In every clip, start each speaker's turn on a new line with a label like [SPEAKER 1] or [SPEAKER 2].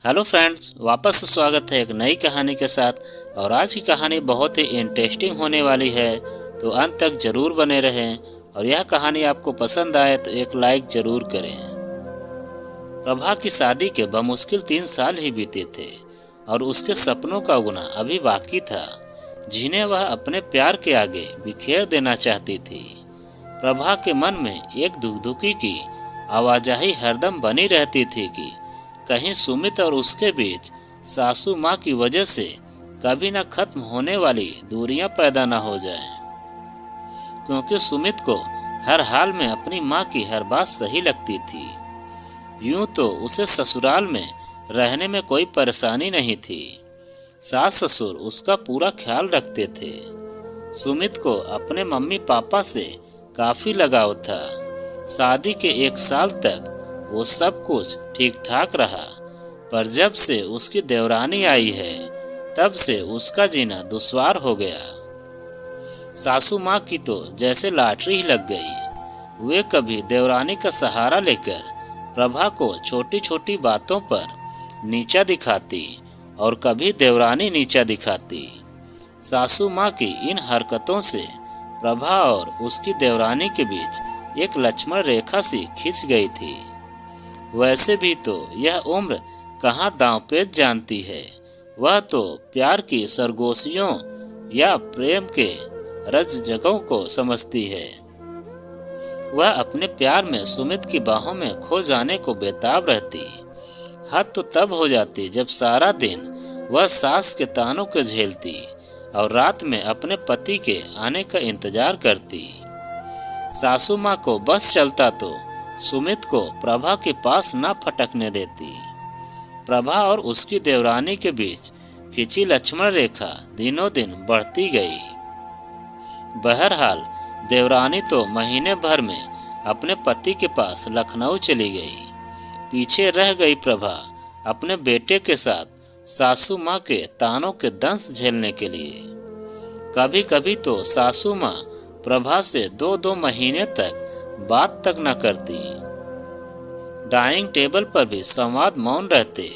[SPEAKER 1] Hello friends, वापस से स्वागत है एक नई कहानी के साथ। और आज की कहानी बहुत ही इंटरेस्टिंग होने वाली है, तो अंत तक जरूर बने रहें। और यह कहानी आपको पसंद आए तो एक लाइक जरूर करें। प्रभा की शादी के बमुश्किल 3 साल ही बीते थे और उसके सपनों का उगना अभी बाकी था, जिन्हें वह अपने प्यार के आगे बिखेर देना चाहती थी। प्रभा के मन में एक दुखी की आवाजाही हरदम बनी रहती थी कि कहीं सुमित और उसके बीच सासू माँ की वजह से कभी न खत्म होने वाली दूरियां पैदा न हो जाएं। क्योंकि सुमित को हर हाल में अपनी माँ की हर बात सही लगती थी। यूं तो उसे ससुराल में रहने में कोई परेशानी नहीं थी। सास ससुर उसका पूरा ख्याल रखते थे। सुमित को अपने मम्मी पापा से काफी लगाव था। शादी के 1 साल तक वो सब कुछ ठीक ठाक रहा, पर जब से उसकी देवरानी आई है तब से उसका जीना दुश्वार हो गया। सासू माँ की तो जैसे लॉटरी ही लग गई। वे कभी देवरानी का सहारा लेकर प्रभा को छोटी छोटी बातों पर नीचा दिखाती और कभी देवरानी नीचा दिखाती। सासू माँ की इन हरकतों से प्रभा और उसकी देवरानी के बीच एक लक्ष्मण रेखा सी खिंच गई थी। वैसे भी तो यह उम्र कहाँ दांवपेच जानती है। वह तो प्यार की सरगोशियों या प्रेम के रज जगहों को समझती है। वह अपने प्यार में सुमित की बाहों में खो जाने को बेताब रहती। हद तो तब हो जाती जब सारा दिन वह सास के तानों को झेलती और रात में अपने पति के आने का इंतजार करती। सासू माँ को बस चलता तो सुमित को प्रभा के पास न फटकने देती। प्रभा और उसकी देवरानी के बीच खिंची लक्ष्मण रेखा दिनों दिन बढ़ती गई। बहरहाल देवरानी तो महीने भर में अपने पति के पास लखनऊ चली गई। पीछे रह गई प्रभा अपने बेटे के साथ सासू माँ के तानों के दंश झेलने के लिए। कभी कभी तो सासू माँ प्रभा से 2-2 महीने तक बात तक न करती। डाइनिंग टेबल पर भी संवाद मौन रहते।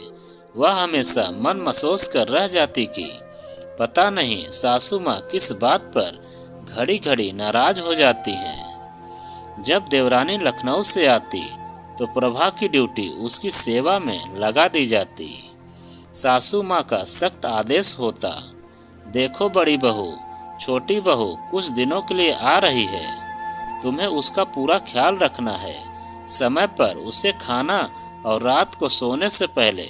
[SPEAKER 1] वह हमेशा मन महसूस कर रह जाती कि पता नहीं सासू माँ किस बात पर घड़ी घड़ी नाराज हो जाती हैं। जब देवरानी लखनऊ से आती तो प्रभा की ड्यूटी उसकी सेवा में लगा दी जाती। सासू माँ का सख्त आदेश होता, देखो बड़ी बहू, छोटी बहू कुछ दिनों के लिए आ रही है, तुम्हें उसका पूरा ख्याल रखना है। समय पर उसे खाना और रात को सोने से पहले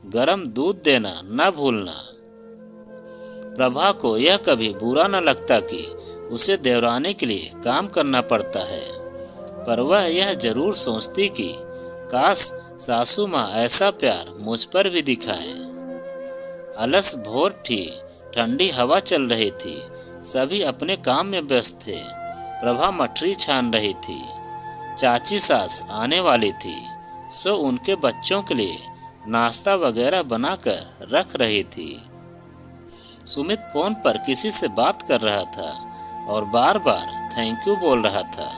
[SPEAKER 1] गर्म दूध देना न भूलना। प्रभा को यह कभी बुरा न लगता कि उसे देवरानी के लिए काम करना पड़ता है, पर वह यह जरूर सोचती कि काश सासू माँ ऐसा प्यार मुझ पर भी दिखाए। अलस भोर थी, ठंडी हवा चल रही थी, सभी अपने काम में व्यस्त थे। प्रभा मठरी छान रही थी। चाची सास आने वाली थी, सो उनके बच्चों के लिए नाश्ता वगैरह बनाकर रख रही थी। सुमित फोन पर किसी से बात कर रहा था और बार बार थैंक यू बोल रहा था।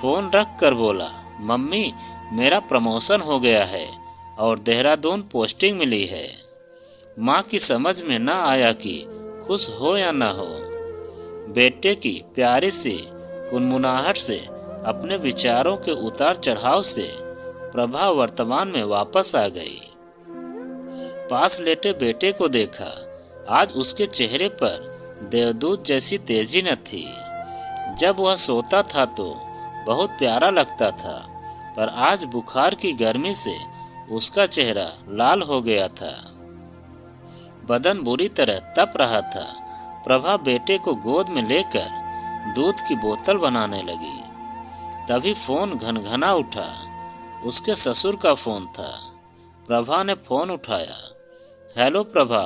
[SPEAKER 1] फोन रख कर बोला, मम्मी मेरा प्रमोशन हो गया है और देहरादून पोस्टिंग मिली है। माँ की समझ में न आया कि खुश हो या न हो। बेटे की प्यारी सी गुनगुनाहट से, अपने विचारों के उतार चढ़ाव से प्रभा वर्तमान में वापस आ गई। पास लेटे बेटे को देखा। आज उसके चेहरे पर देवदूत जैसी तेजी न थी। जब वह सोता था तो बहुत प्यारा लगता था, पर आज बुखार की गर्मी से उसका चेहरा लाल हो गया था। बदन बुरी तरह तप रहा था। प्रभा बेटे को गोद में लेकर दूध की बोतल बनाने लगी। तभी फोन घनघना उठा। उसके ससुर का फोन था। प्रभा ने फोन उठाया। हेलो प्रभा,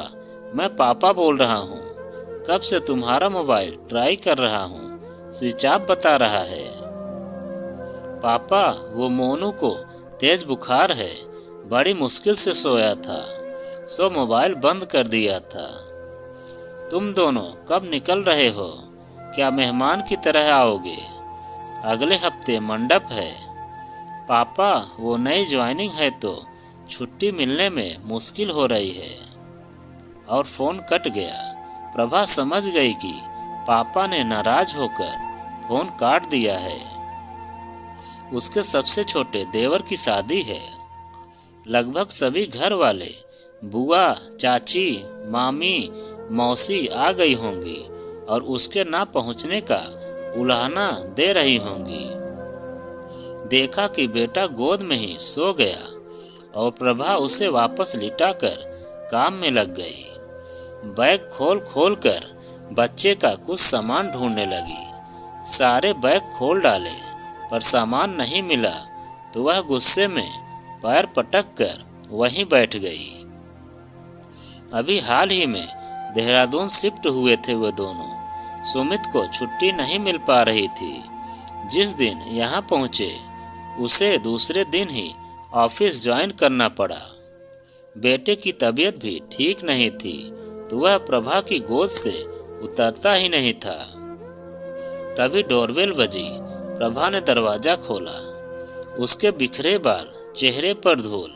[SPEAKER 1] मैं पापा बोल रहा हूँ। कब से तुम्हारा मोबाइल ट्राई कर रहा हूँ, स्विच ऑफ बता रहा है। पापा, वो मोनू को तेज बुखार है, बड़ी मुश्किल से सोया था, सो मोबाइल बंद कर दिया था। तुम दोनों कब निकल रहे हो? क्या मेहमान की तरह आओगे? अगले हफ्ते मंडप है। पापा, वो नई ज्वाइनिंग है तो छुट्टी मिलने में मुश्किल हो रही है। और फोन कट गया। प्रभा समझ गई कि पापा ने नाराज होकर फोन काट दिया है। उसके सबसे छोटे देवर की शादी है। लगभग सभी घर वाले, बुआ, चाची, मामी, मौसी आ गई होंगी और उसके ना पहुंचने का उलाहना दे रही होंगी। देखा कि बेटा गोद में ही सो गया और प्रभा उसे वापस लिटाकर काम में लग गई। बैग खोल खोल कर बच्चे का कुछ सामान ढूंढने लगी। सारे बैग खोल डाले पर सामान नहीं मिला तो वह गुस्से में पैर पटक कर वहीं बैठ गई। अभी हाल ही में देहरादून शिफ्ट हुए थे वो दोनों। सुमित को छुट्टी नहीं मिल पा रही थी। जिस दिन यहाँ पहुँचे उसे दूसरे दिन ही ऑफिस ज्वाइन करना पड़ा। बेटे की तबीयत भी ठीक नहीं थी तो वह प्रभा की गोद से उतरता ही नहीं था। तभी डोरबेल बजी। प्रभा ने दरवाजा खोला। उसके बिखरे बाल, चेहरे पर धूल,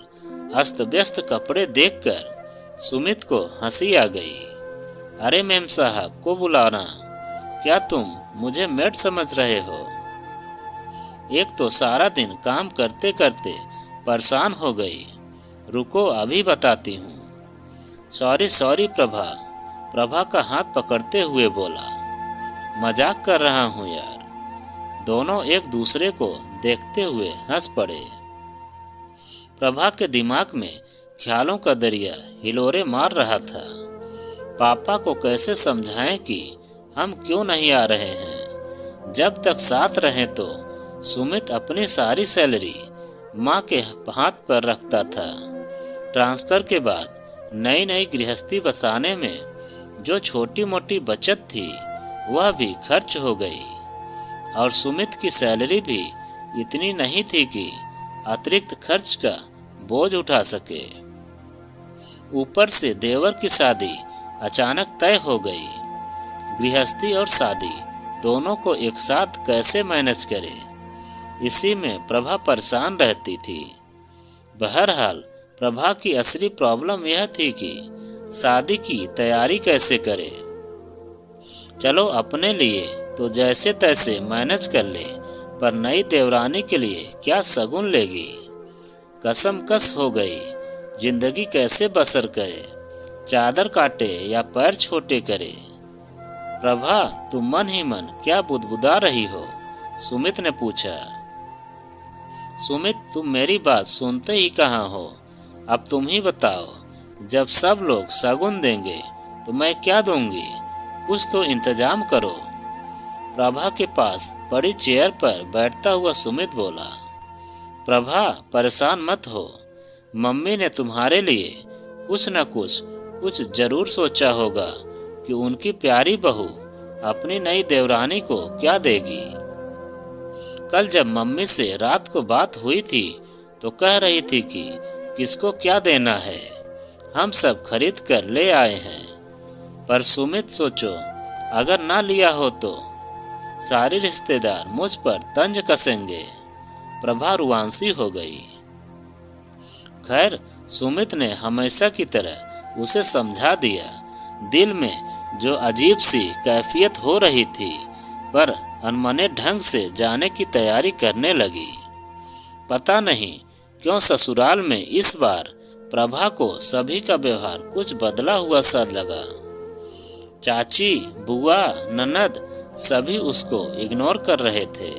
[SPEAKER 1] अस्त व्यस्त कपड़े देखकर सुमित को हंसी आ गई। अरे मेम साहब को बुलाना, क्या तुम मुझे मेड समझ रहे हो? एक तो सारा दिन काम करते करते परेशान हो गई। रुको अभी बताती हूँ। Sorry sorry Prabha. प्रभा का हाथ पकड़ते हुए बोला, मजाक कर रहा हूँ यार। दोनों एक दूसरे को देखते हुए हंस पड़े। प्रभा के दिमाग में ख्यालों का दरिया हिलोरे मार रहा था। पापा को कैसे समझाएं कि हम क्यों नहीं आ रहे हैं। जब तक साथ रहें तो सुमित अपनी सारी सैलरी माँ के हाथ पर रखता था। ट्रांसफर के बाद नई नई गृहस्थी बसाने में जो छोटी मोटी बचत थी वह भी खर्च हो गई और सुमित की सैलरी भी इतनी नहीं थी कि अतिरिक्त खर्च का बोझ उठा सके। ऊपर से देवर की शादी अचानक तय हो गई। गृहस्थी और शादी दोनों को एक साथ कैसे मैनेज करे, इसी में प्रभा परेशान रहती थी। बहरहाल प्रभा की असली प्रॉब्लम यह थी कि शादी की तैयारी कैसे करे। चलो अपने लिए तो जैसे तैसे मैनेज कर ले, पर नई देवरानी के लिए क्या शगुन लेगी। कसम कस हो गई। जिंदगी कैसे बसर करे, चादर काटे या पैर छोटे करे। प्रभा तुम मन ही मन क्या बुदबुदा रही हो? सुमित ने पूछा। सुमित तुम मेरी बात सुनते ही कहाँ हो? अब तुम ही बताओ। जब सब लोग शगुन देंगे तो मैं क्या दूंगी? कुछ तो इंतजाम करो। प्रभा के पास बड़ी चेयर पर बैठता हुआ सुमित बोला। प्रभा परेशान मत हो। मम्मी ने तुम्हारे लिए कुछ न कुछ जरूर सोचा होगा कि उनकी प्यारी बहू अपनी नई देवरानी को क्या देगी। कल जब मम्मी से रात को बात हुई थी तो कह रही थी कि किसको क्या देना है, हम सब खरीद कर ले आए हैं। पर सुमित सोचो, अगर ना लिया हो तो सारे रिश्तेदार मुझ पर तंज कसेंगे। प्रभा रुआंसी हो गई। खैर सुमित ने हमेशा की तरह उसे समझा दिया। दिल में जो अजीब सी कैफियत हो रही थी, पर अनमने ढंग से जाने की तैयारी करने लगी। पता नहीं क्यों ससुराल में इस बार प्रभा को सभी का व्यवहार कुछ बदला हुआ सा लगा। चाची, बुआ, ननद सभी उसको इग्नोर कर रहे थे।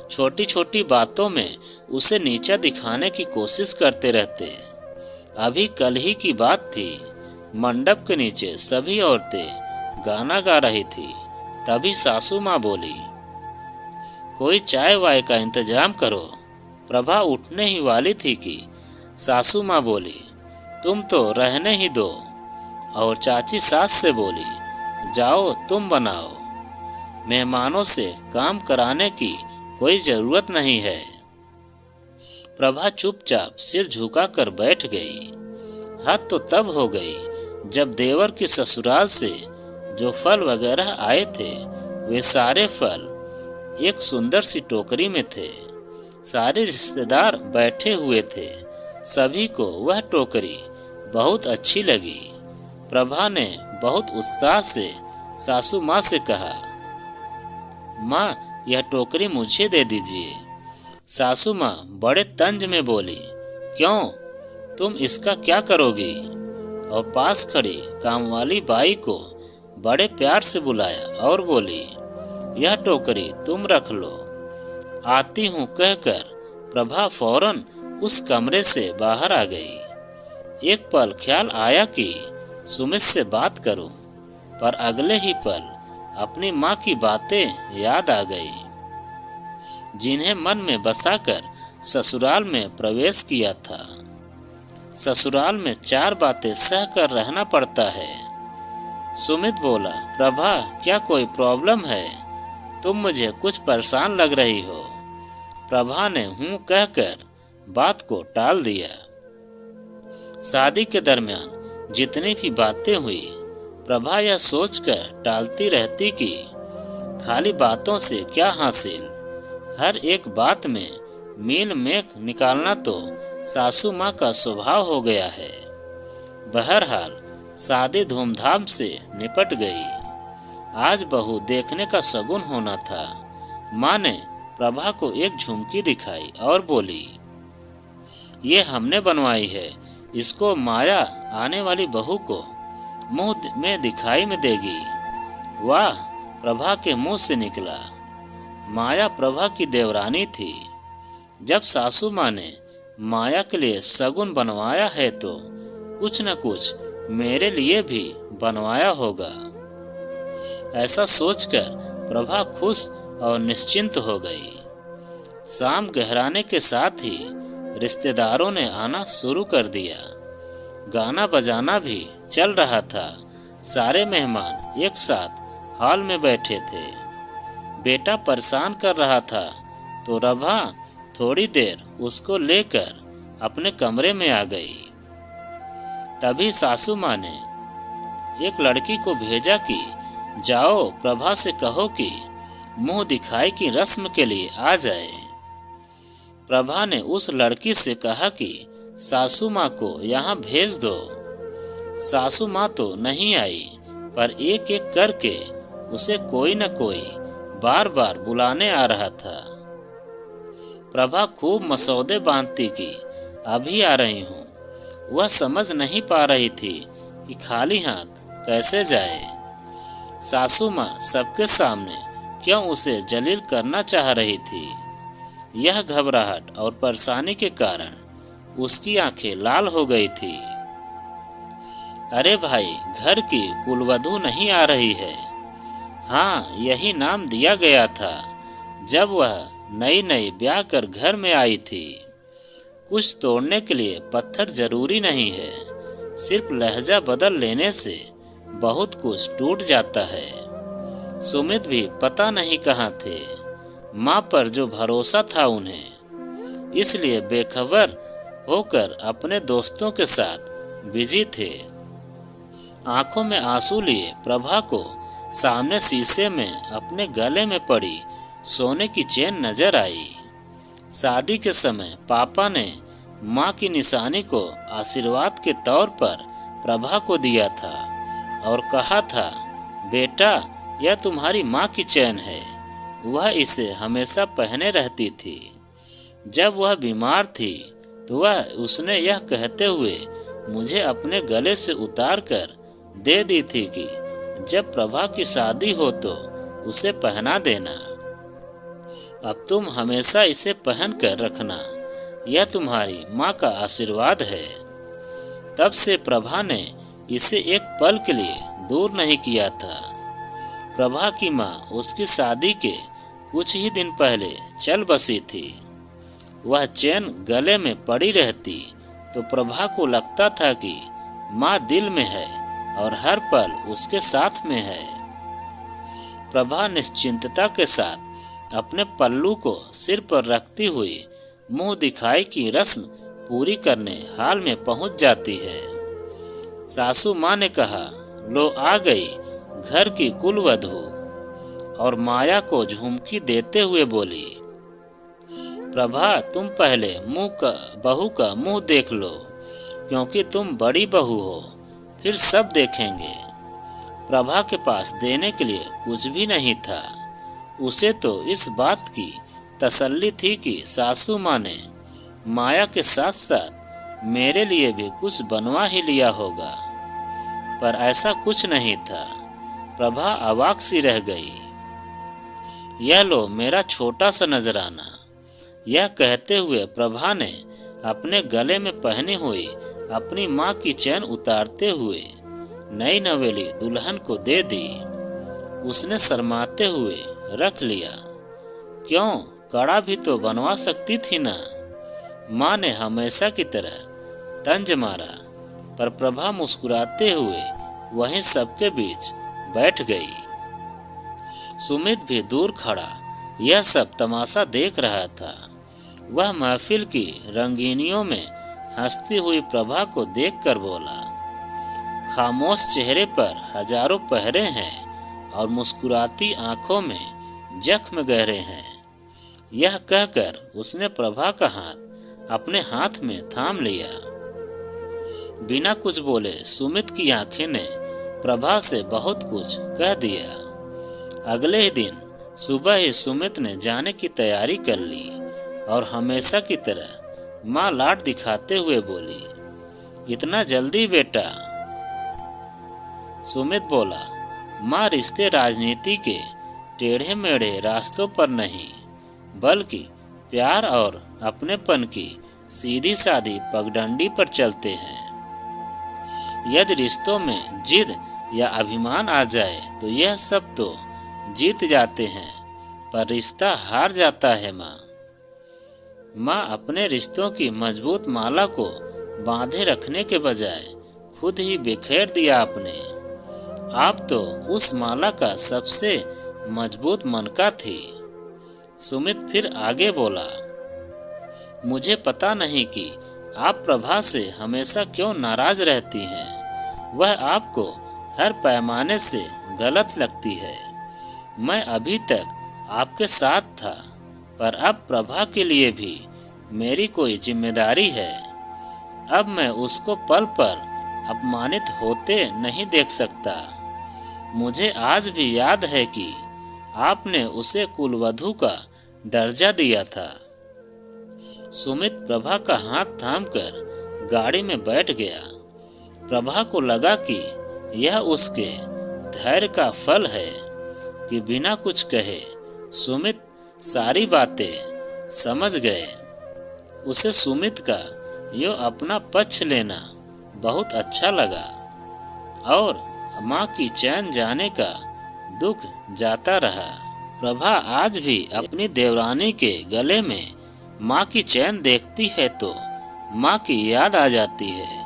[SPEAKER 1] छोटी छोटी बातों में उसे नीचा दिखाने की कोशिश करते रहते। अभी कल ही की बात थी। मंडप के नीचे सभी औरतें गाना गा रही थी। तभी सासू माँ बोली, कोई चाय वाय का इंतजाम करो। प्रभा उठने ही वाली थी कि सासू माँ बोली, तुम तो रहने ही दो। और चाची सास से बोली, जाओ तुम बनाओ। मेहमानों से काम कराने की कोई जरूरत नहीं है। प्रभा चुपचाप सिर झुकाकर बैठ गई। हद तो तब हो गई जब देवर की ससुराल से जो फल वगैरह आए थे वे सारे फल एक सुंदर सी टोकरी में थे। सारे रिश्तेदार बैठे हुए थे। सभी को वह टोकरी बहुत अच्छी लगी। प्रभा ने बहुत उत्साह से सासू माँ से कहा, माँ, यह टोकरी मुझे दे दीजिए। सासू माँ बड़े तंज में बोली, क्यों, तुम इसका क्या करोगी? और पास खड़ी कामवाली बाई को बड़े प्यार से बुलाया और बोली, यह टोकरी तुम रख लो। आती हूँ कहकर प्रभा फौरन उस कमरे से बाहर आ गई। एक पल ख्याल आया कि सुमित से बात करूं, पर अगले ही पल अपनी माँ की बातें याद आ गई, जिन्हें मन में बसाकर ससुराल में प्रवेश किया था। ससुराल में 4 बातें सह कर रहना पड़ता है। सुमित बोला, प्रभा, क्या कोई प्रॉब्लम है? तुम मुझे कुछ परेशान लग रही हो। प्रभा ने हूँ कहकर बात को टाल दिया। शादी के दरमियान जितनी भी बातें हुई, प्रभा यह सोचकर टालती रहती कि खाली बातों से क्या हासिल। हर एक बात में मील मेख निकालना तो सासू माँ का स्वभाव हो गया है। बहरहाल शादी धूमधाम से निपट गई। आज बहू देखने का शगुन होना था। माँ ने प्रभा को एक झुमकी दिखाई और बोली, ये हमने बनवाई है, इसको माया आने वाली बहू को मुंह में दिखाई में देगी। वाह, प्रभा के मुंह से निकला। माया प्रभा की देवरानी थी। जब सासू माँ ने माया के लिए शगुन बनवाया है तो कुछ न कुछ मेरे लिए भी बनवाया होगा। ऐसा सोचकर प्रभा खुश और निश्चिंत हो गई। शाम गहराने के साथ ही रिश्तेदारों ने आना शुरू कर दिया। गाना बजाना भी चल रहा था। सारे मेहमान एक साथ हॉल में बैठे थे। बेटा परेशान कर रहा था तो प्रभा थोड़ी देर उसको लेकर अपने कमरे में आ गई। तभी सासू माँ ने एक लड़की को भेजा कि जाओ प्रभा से कहो कि मुंह दिखाई की रस्म के लिए आ जाए। प्रभा ने उस लड़की से कहा कि सासू माँ को यहाँ भेज दो। सासू माँ तो नहीं आई, पर एक एक करके उसे कोई न कोई बार बार बुलाने आ रहा था। प्रभा खूब मसौदे बांधती कि अभी आ रही हूँ। वह समझ नहीं पा रही थी कि खाली हाथ कैसे जाए। सासू माँ सबके सामने क्यों उसे जलील करना चाह रही थी। यह घबराहट और परेशानी के कारण उसकी आंखें लाल हो गई थी। अरे भाई, घर की कुलवधू नहीं आ रही है। हाँ, यही नाम दिया गया था जब वह नई नई ब्याह कर घर में आई थी। कुछ तोड़ने के लिए पत्थर जरूरी नहीं है, सिर्फ लहजा बदल लेने से बहुत कुछ टूट जाता है। सुमित भी पता नहीं कहाँ थे। माँ पर जो भरोसा था उन्हें, इसलिए बेखबर होकर अपने दोस्तों के साथ बिजी थे। आंखों में आंसू लिए प्रभा को सामने शीशे में अपने गले में पड़ी सोने की चेन नजर आई। शादी के समय पापा ने माँ की निशानी को आशीर्वाद के तौर पर प्रभा को दिया था और कहा था, बेटा, यह तुम्हारी माँ की चेन है। वह इसे हमेशा पहने रहती थी। जब वह बीमार थी तो वह उसने यह कहते हुए मुझे अपने गले से उतार कर दे दी थी कि जब प्रभा की शादी हो तो उसे पहना देना। अब तुम हमेशा इसे पहन कर रखना, यह तुम्हारी माँ का आशीर्वाद है। तब से प्रभा ने इसे एक पल के लिए दूर नहीं किया था। प्रभा की माँ उसकी शादी के कुछ ही दिन पहले चल बसी थी। वह चैन गले में पड़ी रहती तो प्रभा को लगता था कि माँ दिल में है और हर पल उसके साथ में है। प्रभा निश्चिंतता के साथ अपने पल्लू को सिर पर रखती हुई मुंह दिखाई की रस्म पूरी करने हाल में पहुंच जाती है। सासू माँ ने कहा, लो आ गई घर की कुलवधू, और माया को झुमकी देते हुए बोली। प्रभा तुम पहले बहू का मुंह देख लो, क्योंकि तुम बड़ी बहू हो, फिर सब देखेंगे। प्रभा के पास देने के लिए कुछ भी नहीं था। उसे तो इस बात की तसल्ली थी कि सासू माँ ने माया के साथ साथ मेरे लिए भी कुछ बनवा ही लिया होगा, पर ऐसा कुछ नहीं था। प्रभा अवाक सी रह गई। यह लो मेरा छोटा सा नजराना। यह कहते हुए प्रभा ने अपने गले में पहनी हुई अपनी माँ की चैन उतारते हुए नई नवेली दुल्हन को दे दी। उसने शर्माते हुए रख लिया। क्यों, कड़ा भी तो बनवा सकती थी ना। माँ ने हमेशा की तरह तंज मारा, पर प्रभा मुस्कुराते हुए वहीं सबके बीच बैठ गई। सुमित भी दूर खड़ा यह सब तमाशा देख रहा था। वह महफिल की रंगीनियों में हंसती हुई प्रभा को देखकर बोला, खामोश चेहरे पर हजारों पहरे हैं और मुस्कुराती आंखों में जख्म गहरे हैं। यह कहकर उसने प्रभा का हाथ अपने हाथ में थाम लिया। बिना कुछ बोले सुमित की आंखें ने प्रभा से बहुत कुछ कह दिया। अगले ही दिन सुबह ही सुमित ने जाने की तैयारी कर ली और हमेशा की तरह माँ लाड दिखाते हुए बोली, इतना जल्दी बेटा? सुमित बोला, माँ रिश्ते राजनीति के टेढ़े मेढ़े रास्तों पर नहीं, बल्कि प्यार और अपनेपन की सीधी सादी पगडंडी पर चलते हैं। यदि रिश्तों में जिद या अभिमान आ जाए तो यह सब तो जीत जाते हैं, पर रिश्ता हार जाता है। माँ अपने रिश्तों की मजबूत माला को बांधे रखने के बजाय खुद ही बिखेर दिया आपने। आप तो उस माला का सबसे मजबूत मनका थी। सुमित फिर आगे बोला, मुझे पता नहीं कि आप प्रभा से हमेशा क्यों नाराज रहती हैं। वह आपको हर पैमाने से गलत लगती है। मैं अभी तक आपके साथ था, पर अब प्रभा के लिए भी मेरी कोई जिम्मेदारी है। अब मैं उसको पल पर अपमानित होते नहीं देख सकता। मुझे आज भी याद है कि आपने उसे कुलवधू का दर्जा दिया था। सुमित प्रभा का हाथ थामकर गाड़ी में बैठ गया। प्रभा को लगा कि यह उसके धैर्य का फल है कि बिना कुछ कहे सुमित सारी बातें समझ गए। उसे सुमित का यो अपना पक्ष लेना बहुत अच्छा लगा और माँ की चैन जाने का दुख जाता रहा। प्रभा आज भी अपनी देवरानी के गले में माँ की चैन देखती है तो माँ की याद आ जाती है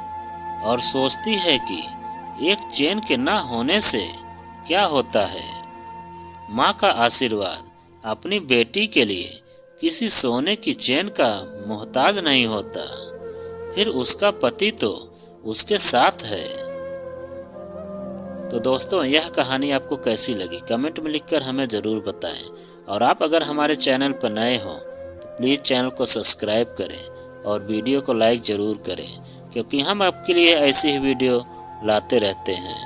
[SPEAKER 1] और सोचती है कि एक चैन के ना होने से क्या होता है। माँ का आशीर्वाद अपनी बेटी के लिए किसी सोने की चैन का मोहताज नहीं होता, फिर उसका पति तो उसके साथ है। तो दोस्तों, यह कहानी आपको कैसी लगी कमेंट में लिखकर हमें ज़रूर बताएं। और आप अगर हमारे चैनल पर नए हों तो प्लीज़ चैनल को सब्सक्राइब करें और वीडियो को लाइक ज़रूर करें, क्योंकि हम आपके लिए ऐसी ही वीडियो लाते रहते हैं।